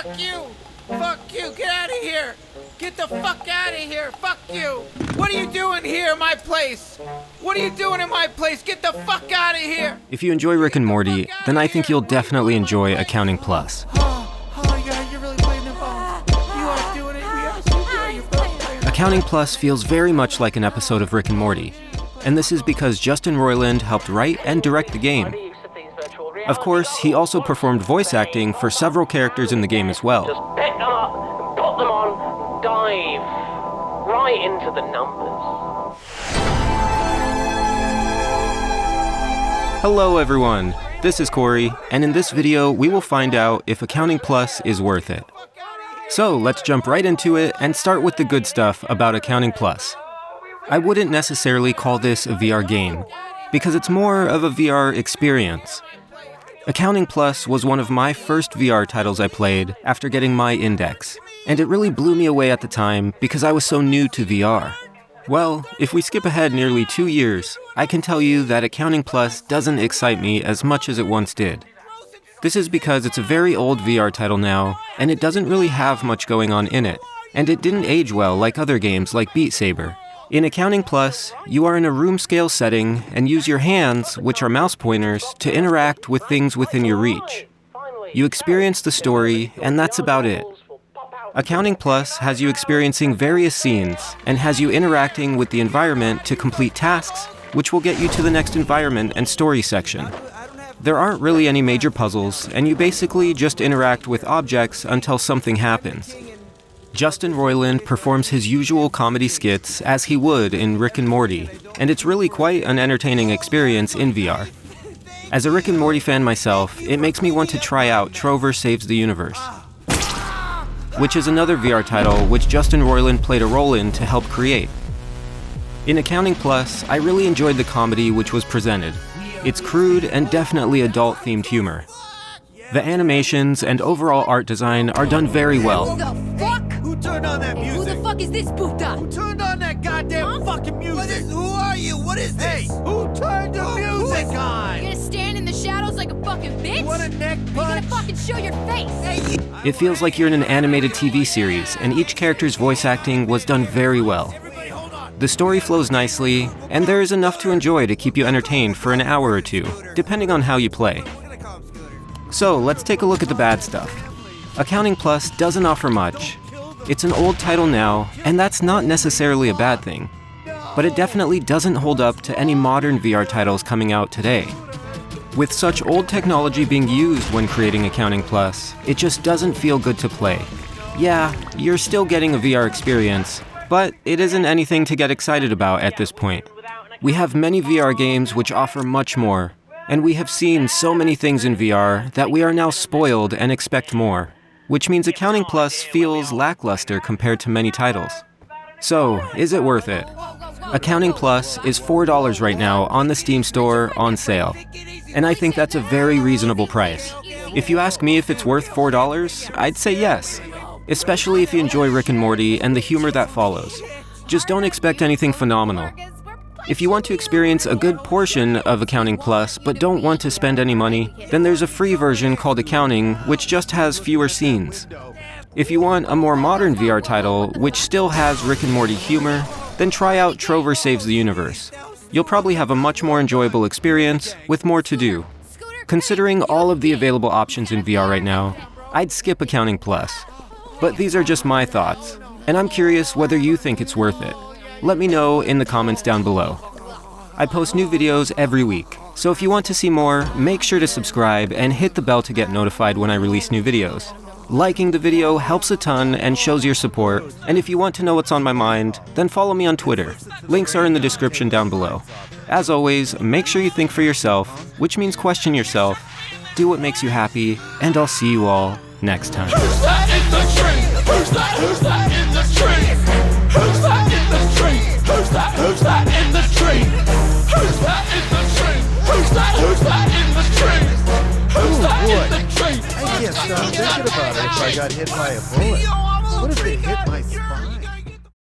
Fuck you! Fuck you! Get out of here! Get the fuck out of here! Fuck you! What are you doing here in my place? What are you doing in my place? Get the fuck out of here! If you enjoy Rick and Morty, then I think you'll definitely enjoy Accounting Plus. Oh yeah, you're really playing the ball. You are doing it. We asked you to do it. You're both playing. Accounting Plus feels very much like an episode of Rick and Morty. And this is because Justin Roiland helped write and direct the game. Of course, he also performed voice acting for several characters in the game as well. Just pick them up and put them on, dive right into the numbers. Hello everyone, this is Corey, and in this video we will find out if Accounting Plus is worth it. So let's jump right into it and start with the good stuff about Accounting Plus. I wouldn't necessarily call this a VR game, because it's more of a VR experience. Accounting Plus was one of my first VR titles I played after getting my index, and it really blew me away at the time because I was so new to VR. Well, if we skip ahead nearly 2 years, I can tell you that Accounting Plus doesn't excite me as much as it once did. This is because it's a very old VR title now, and it doesn't really have much going on in it, and it didn't age well like other games like Beat Saber. In Accounting Plus, you are in a room-scale setting and use your hands, which are mouse pointers, to interact with things within your reach. You experience the story, and that's about it. Accounting Plus has you experiencing various scenes and has you interacting with the environment to complete tasks, which will get you to the next environment and story section. There aren't really any major puzzles, and you basically just interact with objects until something happens. Justin Roiland performs his usual comedy skits as he would in Rick and Morty, and it's really quite an entertaining experience in VR. As a Rick and Morty fan myself, it makes me want to try out Trover Saves the Universe, which is another VR title which Justin Roiland played a role in to help create. In Accounting Plus, I really enjoyed the comedy which was presented. It's crude and definitely adult-themed humor. The animations and overall art design are done very well. Who turned on that music? Who the fuck is this puta? Who turned on that goddamn fucking music? Who are you? What is this? Hey, who turned the music on? You gonna stand in the shadows like a fucking bitch? What a neck You gonna punch? fucking show your face? It feels like you're in an animated TV series, and each character's voice acting was done very well. The story flows nicely, and there is enough to enjoy to keep you entertained for an hour or two, depending on how you play. So let's take a look at the bad stuff. Accounting Plus doesn't offer much. It's an old title now, and that's not necessarily a bad thing. But it definitely doesn't hold up to any modern VR titles coming out today. With such old technology being used when creating Accounting Plus, it just doesn't feel good to play. Yeah, you're still getting a VR experience, but it isn't anything to get excited about at this point. We have many VR games which offer much more, and we have seen so many things in VR that we are now spoiled and expect more, which means Accounting Plus feels lackluster compared to many titles. So, is it worth it? Accounting Plus is $4 right now on the Steam store on sale, and I think that's a very reasonable price. If you ask me if it's worth $4, I'd say yes, especially if you enjoy Rick and Morty and the humor that follows. Just don't expect anything phenomenal. If you want to experience a good portion of Accounting Plus but don't want to spend any money, then there's a free version called Accounting, which just has fewer scenes. If you want a more modern VR title, which still has Rick and Morty humor, then try out Trover Saves the Universe. You'll probably have a much more enjoyable experience, with more to do. Considering all of the available options in VR right now, I'd skip Accounting Plus. But these are just my thoughts, and I'm curious whether you think it's worth it. Let me know in the comments down below. I post new videos every week, so if you want to see more, make sure to subscribe and hit the bell to get notified when I release new videos. Liking the video helps a ton and shows your support, and if you want to know what's on my mind, then follow me on Twitter. Links are in the description down below. As always, make sure you think for yourself, which means question yourself, do what makes you happy, and I'll see you all next time. Who's that in the tree? Who's that in the tree? Who's that in the tree? Who's that in the tree? Who's that in the tree? Who's that in the tree? Who's that in the tree? I can't stop thinking about it if I got hit by a bullet. What if it hit my spine?